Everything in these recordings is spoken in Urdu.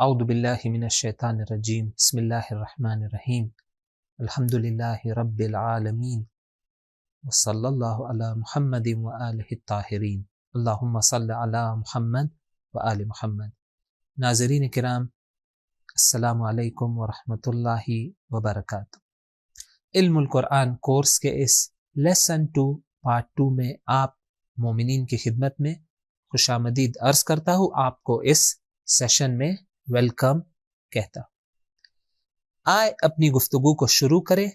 اعوذ باللہ من الشیطان الرجیم بسم اللہ الرحمن الرحیم الحمدللہ رب العالمین وصلی اللہ علی محمد وآلہ الطاہرین اللہم صلی علی محمد وآل محمد۔ ناظرین کرام، السلام علیکم ورحمۃ اللہ وبرکاتہ۔ علم القرآن کورس کے اس لیسن 2 پارٹ 2 میں آپ مومنین کی خدمت میں خوش آمدید عرض کرتا ہوں۔ آپ کو اس سیشن میں ویلکم کہتا ہوں۔ آئے اپنی گفتگو کو شروع کریں،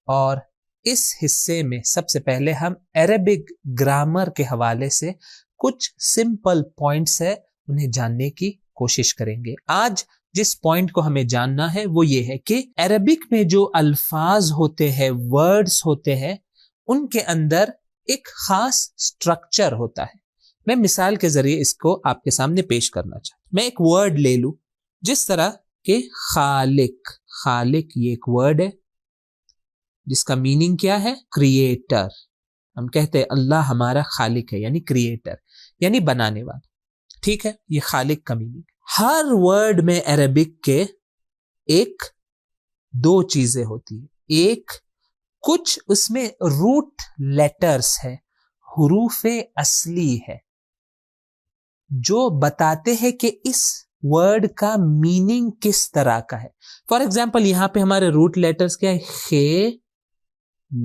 اور اس حصے میں سب سے پہلے ہم عربک گرامر کے حوالے سے کچھ سمپل پوائنٹس ہے انہیں جاننے کی کوشش کریں گے۔ آج جس پوائنٹ کو ہمیں جاننا ہے وہ یہ ہے کہ عربک میں جو الفاظ ہوتے ہیں، ورڈز ہوتے ہیں، ان کے اندر ایک خاص سٹرکچر ہوتا ہے۔ میں مثال کے ذریعے اس کو آپ کے سامنے پیش کرنا چاہتا ہوں۔ میں ایک ورڈ لے لوں، جس طرح کہ خالق۔ خالق یہ ایک ورڈ ہے جس کا میننگ کیا ہے؟ کریٹر۔ ہم کہتے ہیں اللہ ہمارا خالق ہے، یعنی کریٹر، یعنی بنانے والا۔ ٹھیک ہے، یہ خالق کا میننگ۔ ہر ورڈ میں عربک کے ایک دو چیزیں ہوتی ہیں۔ ایک، کچھ اس میں روٹ لیٹرز ہے، حروف اصلی ہے، جو بتاتے ہیں کہ اس ورڈ کا میننگ کس طرح کا ہے۔ فار ایگزامپل یہاں پہ ہمارے روٹ لیٹرز کیا ہے؟ خے،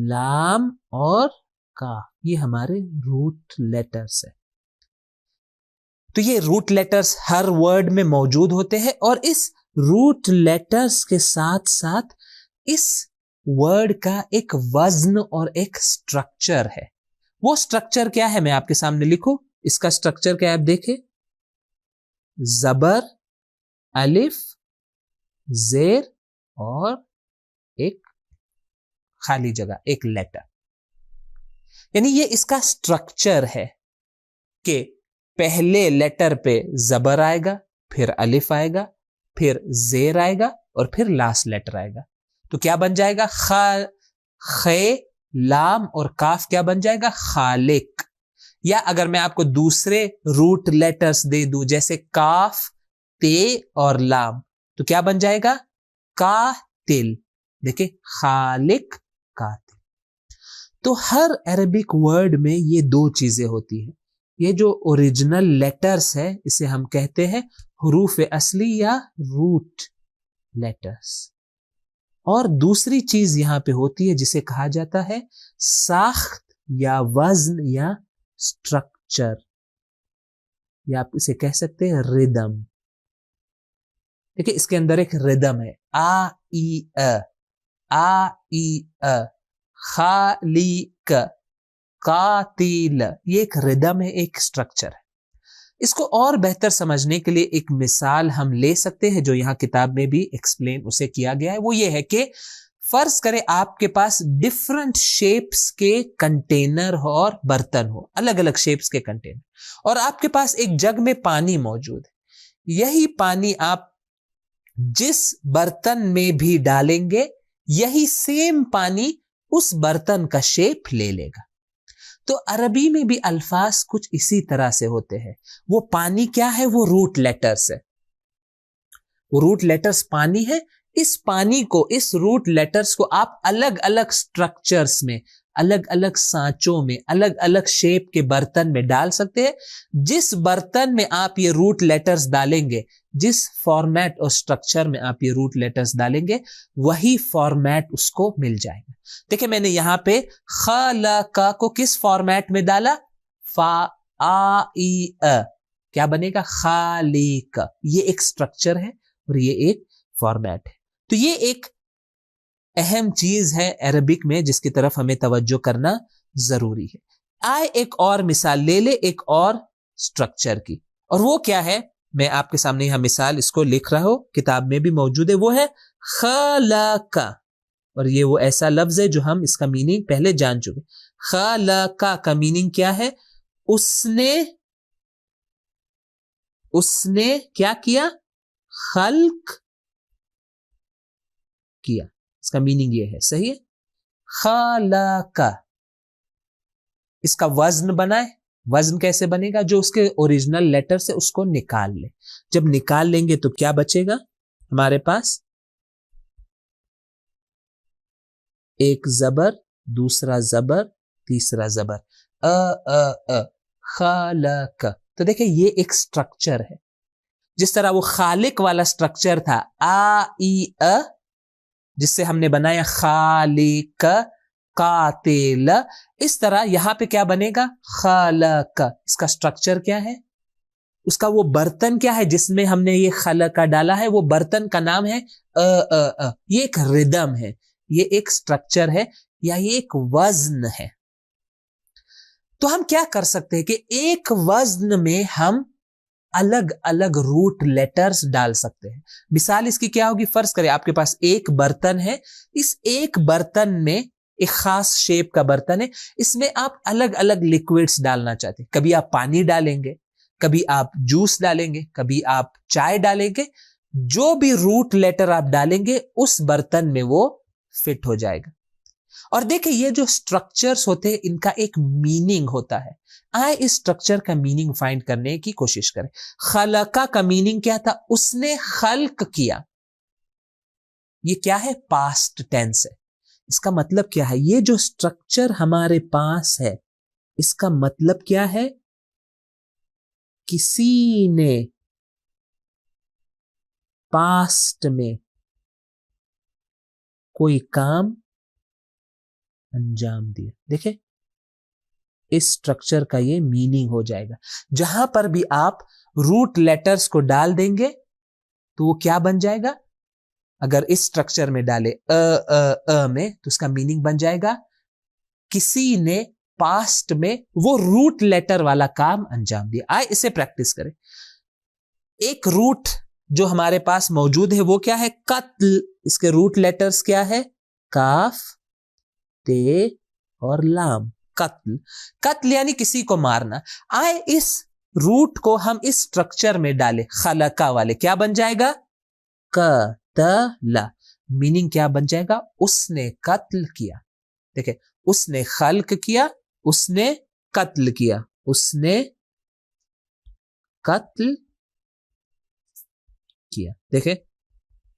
لام اور کاف، یہ ہمارے روٹ لیٹرز ہیں۔ تو یہ روٹ لیٹرز ہر ورڈ میں موجود ہوتے ہیں، اور اس روٹ لیٹرز کے ساتھ ساتھ اس ورڈ کا ایک وزن اور ایک سٹرکچر ہے۔ وہ سٹرکچر کیا ہے؟ میں آپ کے سامنے لکھوں۔ اس کا سٹرکچر کیا ہے؟ آپ دیکھیں، زبر، الف، زیر اور ایک خالی جگہ، ایک لیٹر۔ یعنی یہ اس کا سٹرکچر ہے کہ پہلے لیٹر پہ زبر آئے گا، پھر الف آئے گا، پھر زیر آئے گا، اور پھر لاسٹ لیٹر آئے گا۔ تو کیا بن جائے گا؟ خے، لام اور کاف کیا بن جائے گا؟ خالق۔ یا اگر میں آپ کو دوسرے روٹ لیٹرز دے دوں، جیسے کاف، تے اور لام، تو کیا بن جائے گا؟ قاتل۔ دیکھیں، خالق، قاتل۔ تو ہر عربک ورڈ میں یہ دو چیزیں ہوتی ہیں۔ یہ جو اوریجنل لیٹرز ہے، اسے ہم کہتے ہیں حروف اصلی یا روٹ لیٹرز۔ اور دوسری چیز یہاں پہ ہوتی ہے جسے کہا جاتا ہے ساخت یا وزن یا سٹرکچر، یا آپ اسے کہہ سکتے ہیں ردم۔ دیکھیں، اس کے اندر ایک ردم ہے، آ ای آ ای خالق، قاتل، یہ ایک ردم ہے، ایک سٹرکچر ہے۔ اس کو اور بہتر سمجھنے کے لیے ایک مثال ہم لے سکتے ہیں جو یہاں کتاب میں بھی ایکسپلین اسے کیا گیا ہے۔ وہ یہ ہے کہ فرض کریں آپ کے پاس ڈفرنٹ شیپس کے کنٹینر ہو اور برتن ہو، الگ الگ شیپس کے کنٹینر، اور آپ کے پاس ایک جگ میں پانی موجود ہے۔ یہی پانی آپ جس برتن میں بھی ڈالیں گے، یہی سیم پانی اس برتن کا شیپ لے لے گا۔ تو عربی میں بھی الفاظ کچھ اسی طرح سے ہوتے ہیں۔ وہ پانی کیا ہے؟ وہ روٹ لیٹرز ہے۔ وہ روٹ لیٹرز پانی ہے۔ اس پانی کو، اس روٹ لیٹرز کو آپ الگ الگ سٹرکچرز میں، الگ الگ سانچوں میں، الگ الگ شیپ کے برتن میں ڈال سکتے ہیں۔ جس برتن میں آپ یہ روٹ لیٹرز ڈالیں گے، جس فارمیٹ اور سٹرکچر میں آپ یہ روٹ لیٹرز ڈالیں گے، وہی فارمیٹ اس کو مل جائے گا۔ دیکھیں، میں نے یہاں پہ خلق کو کس فارمیٹ میں ڈالا؟ فا آ ای ا، کیا بنے گا؟ خالق۔ یہ ایک سٹرکچر ہے اور یہ ایک فارمیٹ ہے۔ تو یہ ایک اہم چیز ہے عربک میں جس کی طرف ہمیں توجہ کرنا ضروری ہے۔ آئے ایک اور مثال لے لے، ایک اور سٹرکچر کی، اور وہ کیا ہے؟ میں آپ کے سامنے یہاں مثال اس کو لکھ رہا ہوں، کتاب میں بھی موجود ہے۔ وہ ہے خلق، اور یہ وہ ایسا لفظ ہے جو ہم اس کا میننگ پہلے جان چکے۔ خلق کا میننگ کیا ہے؟ اس نے کیا کیا؟ خلق کیا۔ اس کا میننگ یہ ہے، صحیح ہے؟ خلق، اس کا وزن بنائے، وزن کیسے بنے گا؟ جو اس کے اوریجنل لیٹر سے اس کو نکال لے. جب نکال لیں گے تو کیا بچے گا ہمارے پاس؟ ایک زبر، دوسرا زبر، تیسرا زبر، خالق. تو دیکھیں یہ ایک سٹرکچر ہے. جس طرح وہ خالق والا سٹرکچر تھا آ ای جس سے ہم نے بنایا خالق قاتل، اس طرح یہاں پہ کیا بنے گا؟ خالق. اس کا سٹرکچر کیا ہے؟ اس کا وہ برتن کیا ہے جس میں ہم نے یہ خلق ڈالا ہے؟ وہ برتن کا نام ہے یہ ایک ردم ہے، یہ ایک سٹرکچر ہے، یا یہ ایک وزن ہے. تو ہم کیا کر سکتے ہیں کہ ایک وزن میں ہم الگ الگ روٹ لیٹرز ڈال سکتے ہیں. مثال اس کی کیا ہوگی؟ فرض کریں آپ کے پاس ایک برتن ہے، اس ایک برتن میں ایک خاص شیپ کا برتن ہے، اس میں آپ الگ الگ لیکوڈز ڈالنا چاہتے ہیں. کبھی آپ پانی ڈالیں گے، کبھی آپ جوس ڈالیں گے، کبھی آپ چائے ڈالیں گے. جو بھی روٹ لیٹر آپ ڈالیں گے اس برتن میں وہ فٹ ہو جائے گا. اور دیکھیں یہ جو سٹرکچرز ہوتے ہیں ان کا ایک میننگ ہوتا ہے. آئے اس سٹرکچر کا میننگ فائنڈ کرنے کی کوشش کریں. خلقہ کا میننگ کیا تھا؟ اس نے خلق کیا. یہ کیا ہے؟ پاسٹ ٹینس ہے. اس کا مطلب کیا ہے؟ یہ جو سٹرکچر ہمارے پاس ہے اس کا مطلب کیا ہے؟ کسی نے پاسٹ میں کوئی کام انجام دیا. دیکھیں اس سٹرکچر کا یہ میننگ ہو جائے گا. جہاں پر بھی آپ روٹ لیٹرز کو ڈال دیں گے تو وہ کیا بن جائے گا؟ اگر اس سٹرکچر میں ڈالے میں تو اس کا میننگ بن جائے گا کسی نے پاسٹ میں وہ روٹ لیٹر والا کام انجام دیا. آئے اسے پریکٹس کریں. ایک روٹ جو ہمارے پاس موجود ہے وہ کیا ہے؟ قتل. اس کے روٹ لیٹرز کیا ہے؟ کاف، تے اور لام. قتل. قتل یعنی کسی کو مارنا. آئے اس روٹ کو ہم اس سٹرکچر میں ڈالے خلقہ والے، کیا بن جائے گا؟ قتل. میننگ کیا بن جائے گا؟ اس نے قتل کیا. دیکھیں اس نے خلق کیا، اس نے قتل کیا، اس نے قتل کیا. دیکھیں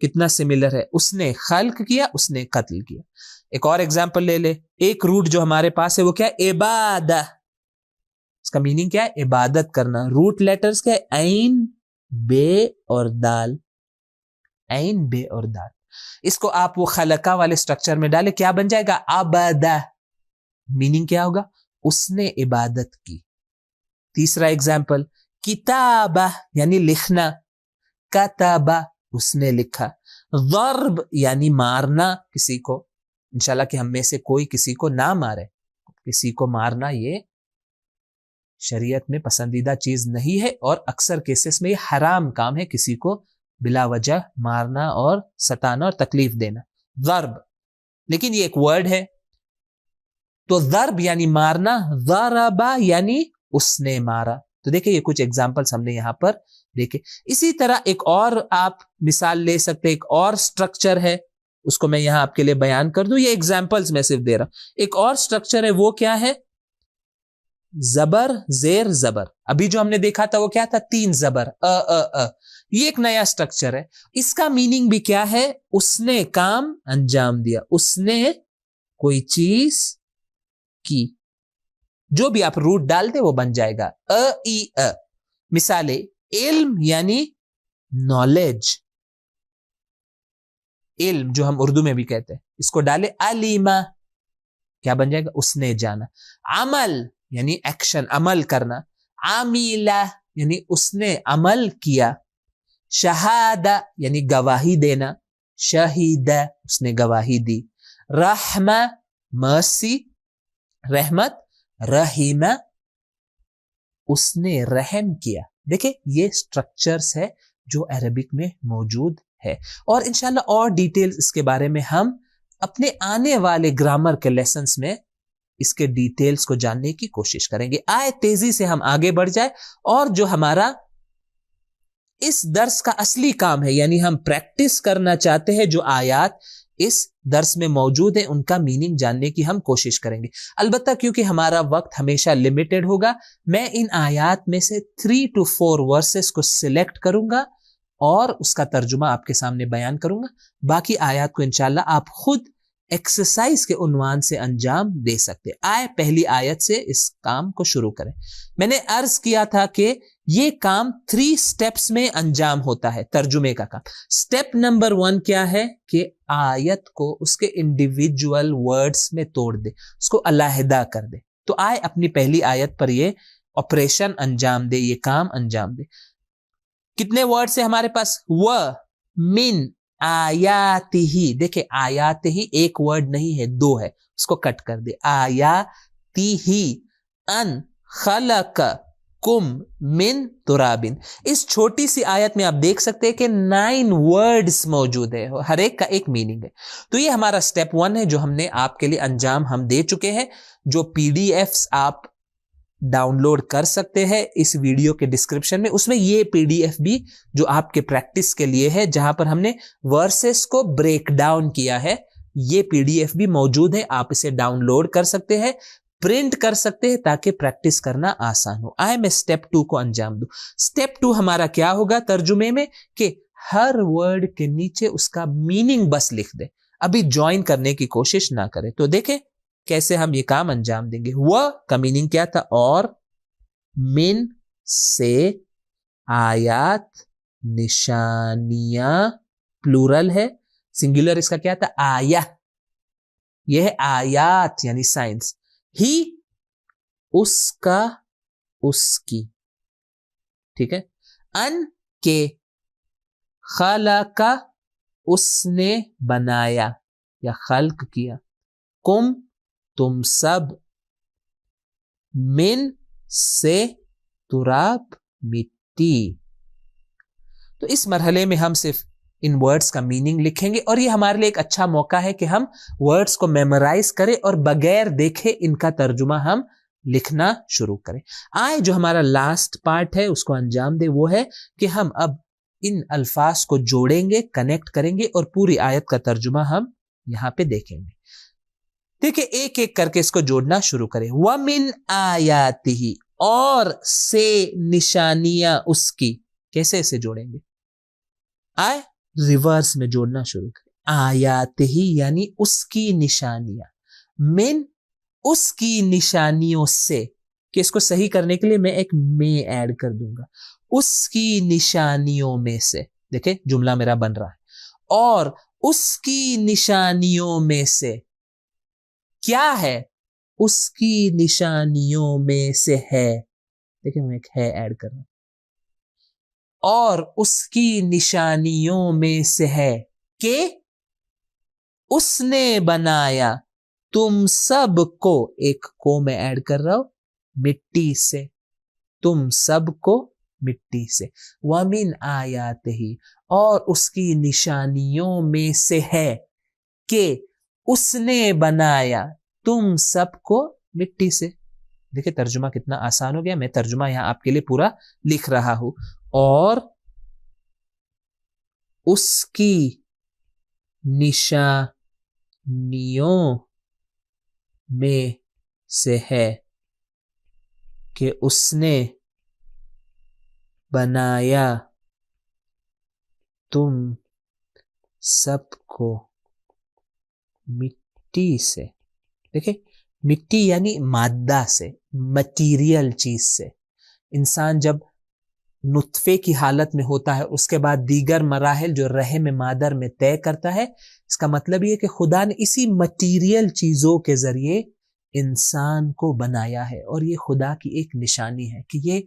کتنا سملر ہے. اس نے خلق کیا، اس نے قتل کیا. ایک اور ایگزامپل لے لے. ایک روٹ جو ہمارے پاس ہے وہ کیا ہے؟ عبادہ. اس کا میننگ کیا ہے؟ عبادت کرنا. روٹ لیٹرز کیا ہے؟ عین، بے اور دال. عین، بے اور دال. اس کو آپ وہ خلقہ والے سٹرکچر میں ڈالے، کیا بن جائے گا؟ عبادہ. میننگ کیا ہوگا؟ اس نے عبادت کی. تیسرا ایگزامپل کتابہ یعنی لکھنا. کتابہ اس نے لکھا. ضرب یعنی مارنا کسی کو. انشاءاللہ کہ ہم میں سے کوئی کسی کو نہ مارے. کسی کو مارنا یہ شریعت میں پسندیدہ چیز نہیں ہے، اور اکثر کیسز میں یہ حرام کام ہے کسی کو بلا وجہ مارنا اور ستانا اور تکلیف دینا. ضرب. لیکن یہ ایک ورڈ ہے تو ضرب یعنی مارنا، ضربہ یعنی اس نے مارا. تو دیکھیں یہ کچھ ایگزامپلس ہم نے یہاں پر دیکھے. اسی طرح ایک اور آپ مثال لے سکتے. ایک اور سٹرکچر ہے، اس کو میں یہاں آپ کے لیے بیان کر دوں. یہ ایگزامپلس میں صرف دے رہا ہوں. ایک اور سٹرکچر ہے، وہ کیا ہے؟ زبر زیر زبر. ابھی جو ہم نے دیکھا تھا وہ کیا تھا؟ 3 زبر یہ ایک نیا سٹرکچر ہے. اس کا میننگ بھی کیا ہے؟ اس نے کام انجام دیا، اس نے کوئی چیز کی. جو بھی آپ روٹ ڈال دیں وہ بن جائے گا مثالیں علم یعنی نالج. علم جو ہم اردو میں بھی کہتے ہیں، اس کو ڈالے علیمہ، کیا بن جائے گا؟ اس نے جانا. عمل یعنی ایکشن، عمل کرنا. عاملہ یعنی اس نے عمل کیا. شہادہ یعنی گواہی دینا. شہیدہ اس نے گواہی دی. رحمہ مرسی، رحمت. رحیمہ اس نے رحم کیا. دیکھیں یہ سٹرکچرز ہے جو عربک میں موجود ہے، اور انشاءاللہ اور ڈیٹیلز اس کے بارے میں ہم اپنے آنے والے گرامر کے لیسنز میں اس کے ڈیٹیلز کو جاننے کی کوشش کریں گے. آئے تیزی سے ہم آگے بڑھ جائیں، اور جو ہمارا اس درس کا اصلی کام ہے، یعنی ہم پریکٹس کرنا چاہتے ہیں جو آیات اس درس میں موجود ہیں ان کا میننگ جاننے کی ہم کوشش کریں گے. البتہ کیونکہ ہمارا وقت ہمیشہ لمیٹڈ ہوگا، میں ان آیات میں سے 3 to 4 ورسز کو سلیکٹ کروں گا اور اس کا ترجمہ آپ کے سامنے بیان کروں گا. باقی آیات کو انشاءاللہ آپ خود ایکسرسائز کے عنوان سے انجام دے سکتے. آئے پہلی آیت سے اس کام کو شروع کریں. میں نے عرض کیا تھا کہ یہ کام 3 سٹیپس میں انجام ہوتا ہے، ترجمے کا کام. سٹیپ نمبر 1 کیا ہے کہ آیت کو اس کے انڈیویجول ورڈز میں توڑ دے، اس کو علیحدہ کر دے. تو آئے اپنی پہلی آیت پر یہ آپریشن انجام دے، یہ کام انجام دے. کتنے ورڈز ہیں ہمارے پاس؟ و من آیاتہی. دیکھیں آیاتہی ایک ورڈ نہیں ہے، 2 ہے، اس کو کٹ کر دے. آیاتہی ان خلقکم من تراب. اس چھوٹی سی آیت میں آپ دیکھ سکتے ہیں کہ 9 ورڈز موجود ہے، ہر ایک کا ایک میننگ ہے. تو یہ ہمارا سٹیپ 1 ہے جو ہم نے آپ کے لیے انجام ہم دے چکے ہیں. جو PDF آپ ڈاؤن لوڈ کر سکتے ہیں اس ویڈیو کے ڈسکرپشن میں، اس میں یہ PDF بھی جو آپ کے پریکٹس کے لیے ہے، جہاں پر ہم نے ورسز کو بریک ڈاؤن کیا ہے، یہ PDF بھی موجود ہے. آپ اسے ڈاؤن لوڈ کر سکتے ہیں، پرنٹ کر سکتے ہیں تاکہ پریکٹس کرنا آسان ہو. آئے میں سٹیپ 2 کو انجام دوں. سٹیپ 2 ہمارا کیا ہوگا ترجمے میں کہ ہر ورڈ کے نیچے اس کا میننگ بس لکھ دیں، ابھی جوائن کرنے کی کوشش نہ کریں. تو دیکھیں کیسے ہم یہ کام انجام دیں گے. وہ کا میننگ کیا تھا؟ اور من سے آیات نشانیاں، پلورل ہے، سنگولر اس کا کیا تھا؟ آیہ. یہ ہے آیات یعنی سائنس. ہی اس کا، اس کی، ٹھیک ہے. ان کے، خلق اس نے بنایا یا خلق کیا، کم تم سب، من سے تراب مٹی. تو اس مرحلے میں ہم صرف ان ورڈز کا میننگ لکھیں گے اور یہ ہمارے لیے ایک اچھا موقع ہے کہ ہم ورڈز کو میمورائز کریں اور بغیر دیکھے ان کا ترجمہ ہم لکھنا شروع کریں. آئے جو ہمارا لاسٹ پارٹ ہے اس کو انجام دے، وہ ہے کہ ہم اب ان الفاظ کو جوڑیں گے، کنیکٹ کریں گے اور پوری آیت کا ترجمہ ہم یہاں پہ دیکھیں گے. دیکھیں ایک ایک کر کے اس کو جوڑنا شروع کریں. وَمِنْ آیَاتِهِ، اور سے نشانیاں اس کی. کیسے اسے جوڑیں گے؟ آئے ریورس میں جوڑنا شروع کریں. آیاتہی یعنی اس کی نشانیاں، من اس کی نشانیوں سے، کہ اس کو صحیح کرنے کے لیے میں ایک میں ایڈ کر دوں گا. اس کی نشانیوں میں سے. دیکھیں جملہ میرا بن رہا ہے. اور اس کی نشانیوں میں سے کیا ہے؟ اس کی نشانیوں میں سے ہے. دیکھیں میں ایک ہے ایڈ کر رہا ہوں. اور اس کی نشانیوں میں سے ہے کہ اس نے بنایا تم سب کو، ایک کو میں ایڈ کر رہا ہوں، مٹی سے. تم سب کو مٹی سے. وَمِنْ آیَاتِهِ، اور اس کی نشانیوں میں سے ہے کہ اس نے بنایا تم سب کو مٹی سے. دیکھیں ترجمہ کتنا آسان ہو گیا. میں ترجمہ یہاں آپ کے لیے پورا لکھ رہا ہوں. اور اس کی نشانیوں میں سے ہے کہ اس نے بنایا تم سب کو مٹی سے. دیکھیں مٹی یعنی مادہ سے، مٹیریل چیز سے. انسان جب نطفے کی حالت میں ہوتا ہے، اس کے بعد دیگر مراحل جو رحم مادر میں طے کرتا ہے، اس کا مطلب یہ کہ خدا نے اسی مٹیریل چیزوں کے ذریعے انسان کو بنایا ہے. اور یہ خدا کی ایک نشانی ہے کہ یہ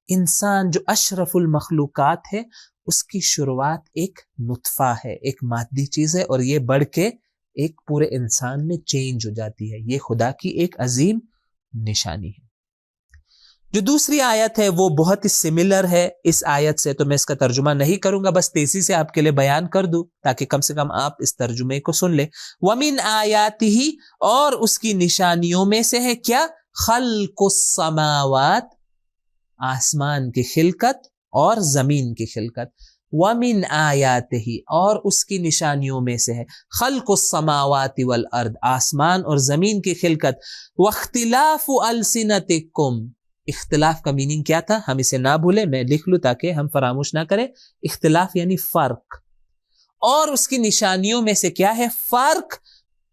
انسان جو اشرف المخلوقات ہے، اس کی شروعات ایک نطفہ ہے، ایک مادی چیز ہے، اور یہ بڑھ کے ایک پورے انسان میں چینج ہو جاتی ہے. یہ خدا کی ایک عظیم نشانی ہے. جو دوسری آیت ہے وہ بہت ہی سملر ہے اس آیت سے، تو میں اس کا ترجمہ نہیں کروں گا، بس تیزی سے آپ کے لیے بیان کر دوں تاکہ کم سے کم آپ اس ترجمے کو سن لیں. وَمِنْ آیَاتِهِ، اور اس کی نشانیوں میں سے ہے کیا؟ خلق السماوات، آسمان کی خلقت اور زمین کی خلقت. وَمِنْ آیَاتِهِ اور اس کی نشانیوں میں سے ہے خلق السماوات والارض آسمان اور زمین کی خلقت واختلاف السنتکم اختلاف کا میننگ کیا تھا ہم اسے نہ بھولیں میں لکھ لوں تاکہ ہم فراموش نہ کریں اختلاف یعنی فرق اور اس کی نشانیوں میں سے کیا ہے فرق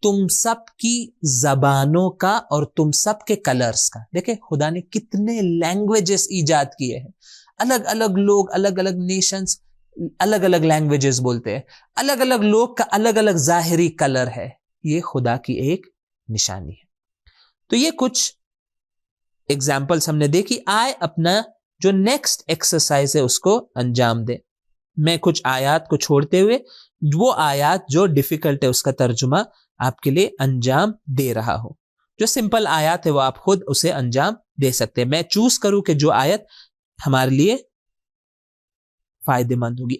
تم سب کی زبانوں کا اور تم سب کے کلرز کا دیکھیں خدا نے کتنے لینگویجز ایجاد کیے ہیں الگ الگ لوگ الگ الگ نیشنز الگ الگ لینگویجز بولتے ہیں الگ الگ لوگ کا الگ الگ ظاہری کلر ہے یہ خدا کی ایک نشانی ہے تو یہ کچھ ایگزامپلس ہم نے دیکھی آئے اپنا جو نیکسٹ ایکسرسائز ہے اس کو انجام دیں میں کچھ آیات کو چھوڑتے ہوئے وہ آیات جو ڈیفیکلٹ ہے اس کا ترجمہ آپ کے لیے انجام دے رہا ہوں جو سمپل آیات ہے وہ آپ خود اسے انجام دے سکتے ہیں میں چوز کروں کہ جو آیت ہمارے لیے فائدے مند ہوگی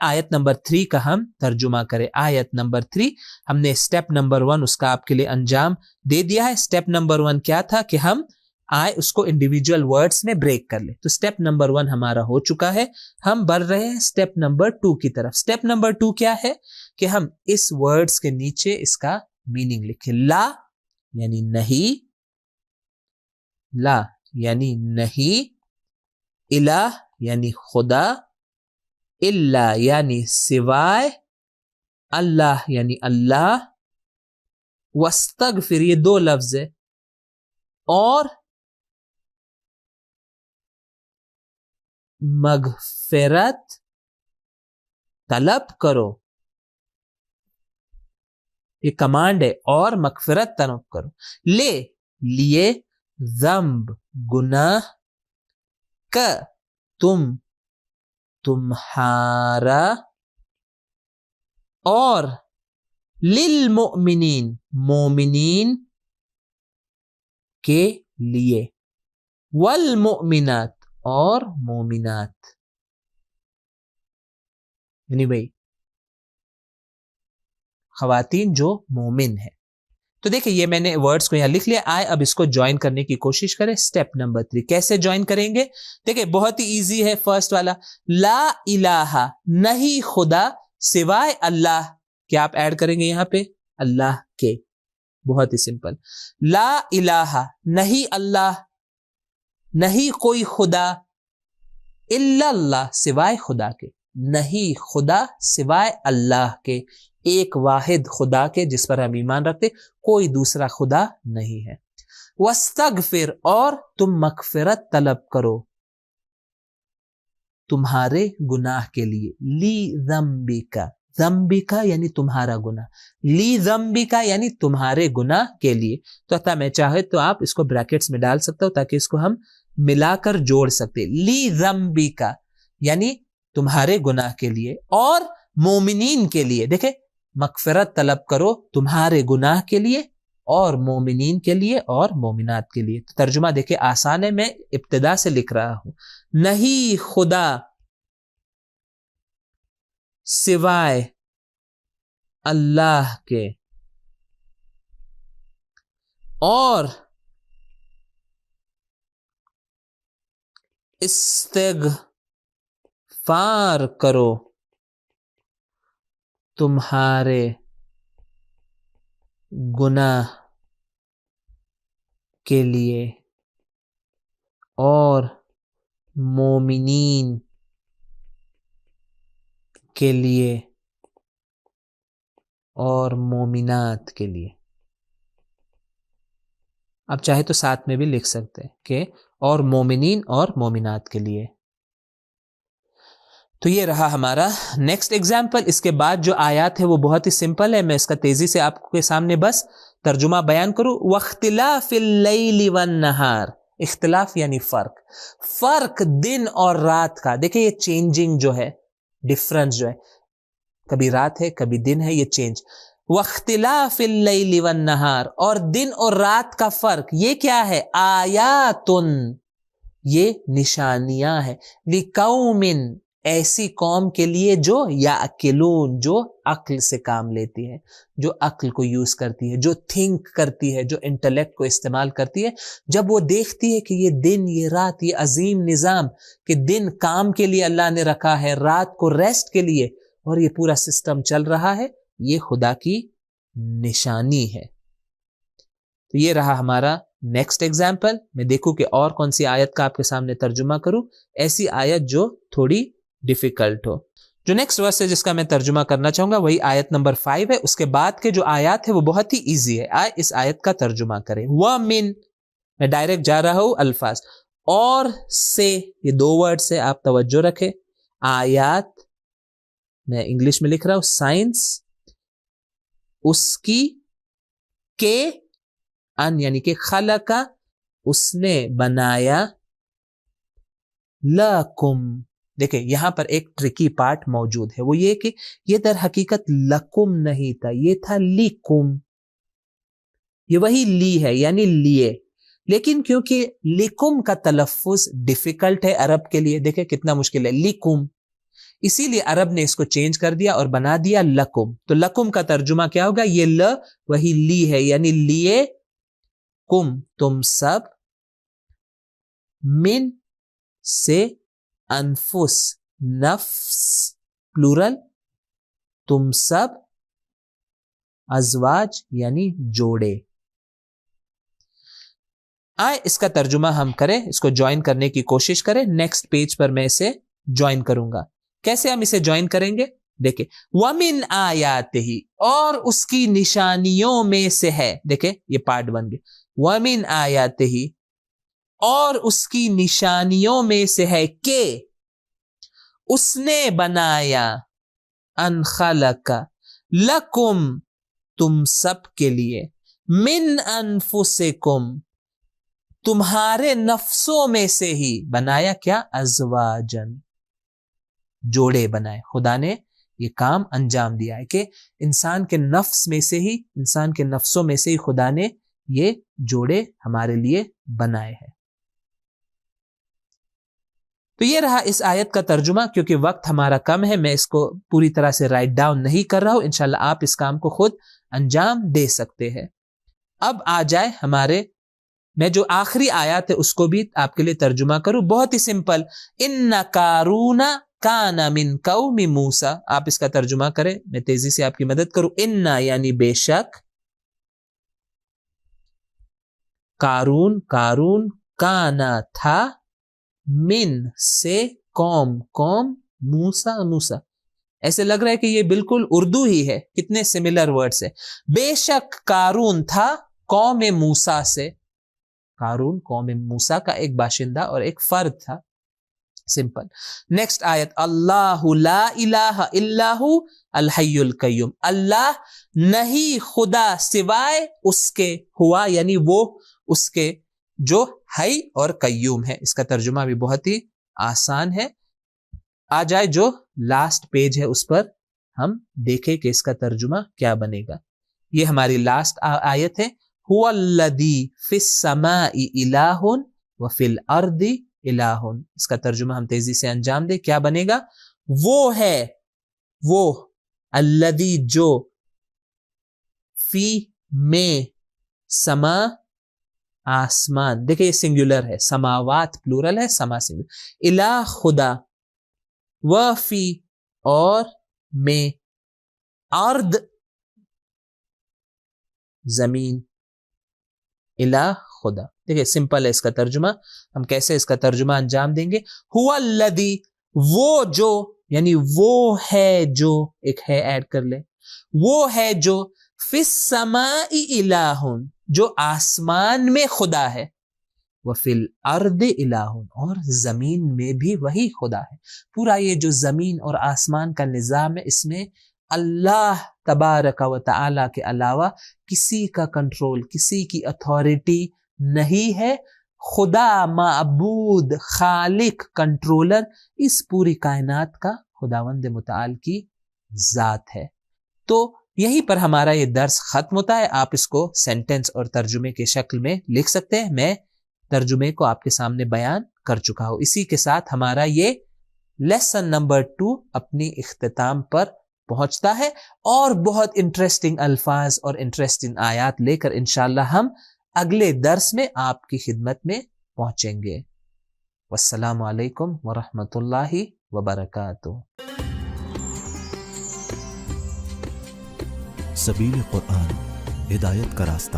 آیت نمبر 3 کا ہم ترجمہ کریں آیت نمبر 3 ہم نے اسٹیپ نمبر 1 اس کا آپ کے لیے انجام دے دیا ہے اسٹیپ نمبر 1 کیا تھا کہ ہم اس کو انڈیویجول ورڈز میں بریک کر لیں تو اسٹیپ نمبر 1 ہمارا ہو چکا ہے ہم بڑھ رہے ہیں اسٹیپ نمبر 2 کی طرف اسٹیپ نمبر 2 کیا ہے کہ ہم اس ورڈز کے نیچے اس کا میننگ لکھیں لا یعنی نہیں لا یعنی نہیں الہ یعنی خدا الا یعنی سوائے اللہ یعنی اللہ واستغفر یہ 2 لفظ ہے اور مغفرت طلب کرو یہ کمانڈ ہے اور مغفرت طلب کرو لیے ذنب گناہ کا تمہارا اور للمؤمنین مومنین کے لیے والمؤمنات اور مومنات یعنی بھائی خواتین جو مومن ہے تو دیکھیں یہ میں نے ورڈز کو یہاں لکھ لیا اب اس کو جوائن کرنے کی کوشش کریں اسٹیپ نمبر 3 کیسے جوائن کریں گے دیکھیں بہت ہی ایزی ہے فرسٹ والا لا الہ نہیں خدا سوائے اللہ کیا آپ ایڈ کریں گے یہاں پہ اللہ کے بہت ہی سمپل لا الہ نہیں اللہ نہیں کوئی خدا الا اللہ سوائے خدا کے نہیں خدا سوائے اللہ کے ایک واحد خدا کے جس پر ہم ایمان رکھتے کوئی دوسرا خدا نہیں ہے واستغفر اور تم مغفرت طلب کرو تمہارے گناہ کے لیے لی ذنبکا ذنبکا یعنی تمہارا گناہ لی ذنبکا یعنی تمہارے گناہ کے لیے تو میں چاہے تو آپ اس کو بریکٹس میں ڈال سکتا ہوں تاکہ اس کو ہم ملا کر جوڑ سکتے لی ذنبکا یعنی تمہارے گناہ کے لیے اور مومنین کے لیے دیکھیں مغفرت طلب کرو تمہارے گناہ کے لیے اور مومنین کے لیے اور مومنات کے لیے ترجمہ دیکھیں آسان ہے میں ابتدا سے لکھ رہا ہوں نہیں خدا سوائے اللہ کے اور استغفار کرو تمہارے گناہ کے لیے اور مومنین کے لیے اور مومنات کے لیے آپ چاہے تو ساتھ میں بھی لکھ سکتے ہیں کہ اور مومنین اور مومنات کے لیے تو یہ رہا ہمارا نیکسٹ ایگزامپل اس کے بعد جو آیات ہے وہ بہت ہی سمپل ہے میں اس کا تیزی سے آپ کے سامنے بس ترجمہ بیان کروں واختلاف اللیل والنہار اختلاف یعنی فرق دن اور رات کا دیکھیں یہ چینجنگ جو ہے ڈفرنس جو ہے کبھی رات ہے کبھی دن ہے یہ چینج واختلاف اللیل والنہار اور دن اور رات کا فرق یہ کیا ہے آیاتن یہ نشانیاں ہیں لقوم ایسی قوم کے لیے جو یاکلون، جو عقل سے کام لیتی ہے، جو عقل کو یوز کرتی ہے، جو تھنک کرتی ہے، جو انٹلیکٹ کو استعمال کرتی ہے. جب وہ دیکھتی ہے کہ یہ دن، یہ رات، یہ عظیم نظام کہ دن کام کے لیے اللہ نے رکھا ہے، رات کو ریسٹ کے لیے، اور یہ پورا سسٹم چل رہا ہے، یہ خدا کی نشانی ہے. تو یہ رہا ہمارا نیکسٹ ایگزامپل. میں دیکھوں کہ اور کون سی آیت کا آپ کے سامنے ترجمہ کروں، ایسی آیت جو تھوڑی ڈیفیکلٹ ہو. جو نیکسٹ ورس ہے جس کا میں ترجمہ کرنا چاہوں گا وہی آیت نمبر 5 ہے. اس کے بعد کے جو آیات ہے وہ بہت ہی ایزی ہے. آئے اس آیت کا ترجمہ کریں. وَمِن، میں ڈائریکٹ جا رہا ہوں الفاظ. اور سے، یہ 2 ورڈ سے آپ توجہ رکھیں. آیات میں انگلش میں لکھ رہا ہوں سائنس، اس کی، کے، ان یعنی کہ خلقہ، اس نے بنایا، لکم. دیکھیں یہاں پر ایک ٹرکی پارٹ موجود ہے، وہ یہ کہ یہ در حقیقت لکم نہیں تھا، یہ تھا لیکم. یہ وہی لی ہے یعنی لیے، لیکن کیونکہ لیکم کا تلفظ ڈیفیکلٹ ہے عرب کے لیے، دیکھیں کتنا مشکل ہے لیکم، اسی لیے عرب نے اس کو چینج کر دیا اور بنا دیا لکم. تو لکم کا ترجمہ کیا ہوگا؟ یہ ل وہی لی ہے یعنی لیے، کم تم سب، من سے، انفس نفس پلورل، تم سب، ازواج یعنی جوڑے. آئے اس کا ترجمہ ہم کریں، اس کو جوائن کرنے کی کوشش کریں. نیکسٹ پیج پر میں اسے جوائن کروں گا. کیسے ہم اسے جوائن کریں گے؟ دیکھیں وَمِنْ آیَاتِهِ، اور اس کی نشانیوں میں سے ہے. دیکھیں یہ پارٹ بن گیا. وَمِنْ آیَاتِهِ، اور اس کی نشانیوں میں سے ہے کہ اس نے بنایا، ان خلق، لکم تم سب کے لیے، من انفسکم تمہارے نفسوں میں سے ہی بنایا، کیا؟ ازواجن، جوڑے بنائے. خدا نے یہ کام انجام دیا ہے کہ انسان کے نفس میں سے ہی، انسان کے نفسوں میں سے ہی خدا نے یہ جوڑے ہمارے لیے بنائے ہیں. تو یہ رہا اس آیت کا ترجمہ. کیونکہ وقت ہمارا کم ہے میں اس کو پوری طرح سے رائٹ ڈاؤن نہیں کر رہا ہوں، انشاءاللہ آپ اس کام کو خود انجام دے سکتے ہیں. اب آ جائے ہمارے، میں جو آخری آیات ہے اس کو بھی آپ کے لیے ترجمہ کروں. بہت ہی سمپل. ان قارون کان من قوم موسیٰ، آپ اس کا ترجمہ کریں، میں تیزی سے آپ کی مدد کروں. ان یعنی بے شک، قارون، قارون، کانا تھا، من سے، قوم، قوم، موسیٰ، موسیٰ. ایسے لگ رہا ہے کہ یہ بالکل اردو ہی ہے، کتنے سملر ورڈز ہیں. بے شک قارون تھا قوم موسیٰ سے. قارون قوم موسیٰ کا ایک باشندہ اور ایک فرد تھا. سمپل. نیکسٹ آیت. اللہ لا الہ الا ہو الحی القیوم، اللہ نہیں خدا سوائے اس کے، ہوا یعنی وہ، اس کے جو حی اور قیوم ہے. اس کا ترجمہ بھی بہت ہی آسان ہے. آ جائے جو لاسٹ پیج ہے اس پر ہم دیکھیں کہ اس کا ترجمہ کیا بنے گا. یہ ہماری لاسٹ آیت ہے. هو الذی فی السماء الہ وفی الارض الہ. اس کا ترجمہ ہم تیزی سے انجام دیں. کیا بنے گا؟ وہ ہے، وہ، الذی جو، فی میں، سما آسمان، دیکھیں یہ سنگولر ہے، سماوات پلورل ہے، سما سنگولر، الہ خدا، وفی اور میں، ارض زمین، الہ خدا. دیکھیں سمپل ہے اس کا ترجمہ. ہم کیسے اس کا ترجمہ انجام دیں گے؟ هو الذی، وہ جو یعنی وہ ہے جو، ایک ہے ایڈ کر لے، وہ ہے جو، فی السماء الہ، جو آسمان میں خدا ہے، وفی الارض الہ، اور زمین میں بھی وہی خدا ہے. پورا یہ جو زمین اور آسمان کا نظام ہے اس میں اللہ تبارک و تعالی کے علاوہ کسی کا کنٹرول، کسی کی اتھارٹی نہیں ہے. خدا معبود، خالق، کنٹرولر اس پوری کائنات کا خداوند متعال کی ذات ہے. تو یہیں پر ہمارا یہ درس ختم ہوتا ہے. آپ اس کو سینٹنس اور ترجمے کے شکل میں لکھ سکتے ہیں. میں ترجمے کو آپ کے سامنے بیان کر چکا ہوں. اسی کے ساتھ ہمارا یہ لیسن نمبر 2 اپنی اختتام پر پہنچتا ہے، اور بہت انٹرسٹنگ الفاظ اور انٹرسٹنگ آیات لے کر انشاءاللہ ہم اگلے درس میں آپ کی خدمت میں پہنچیں گے۔ والسلام علیکم ورحمۃ اللہ وبرکاتہ۔ سبیل قرآن، ہدایت کا راستہ۔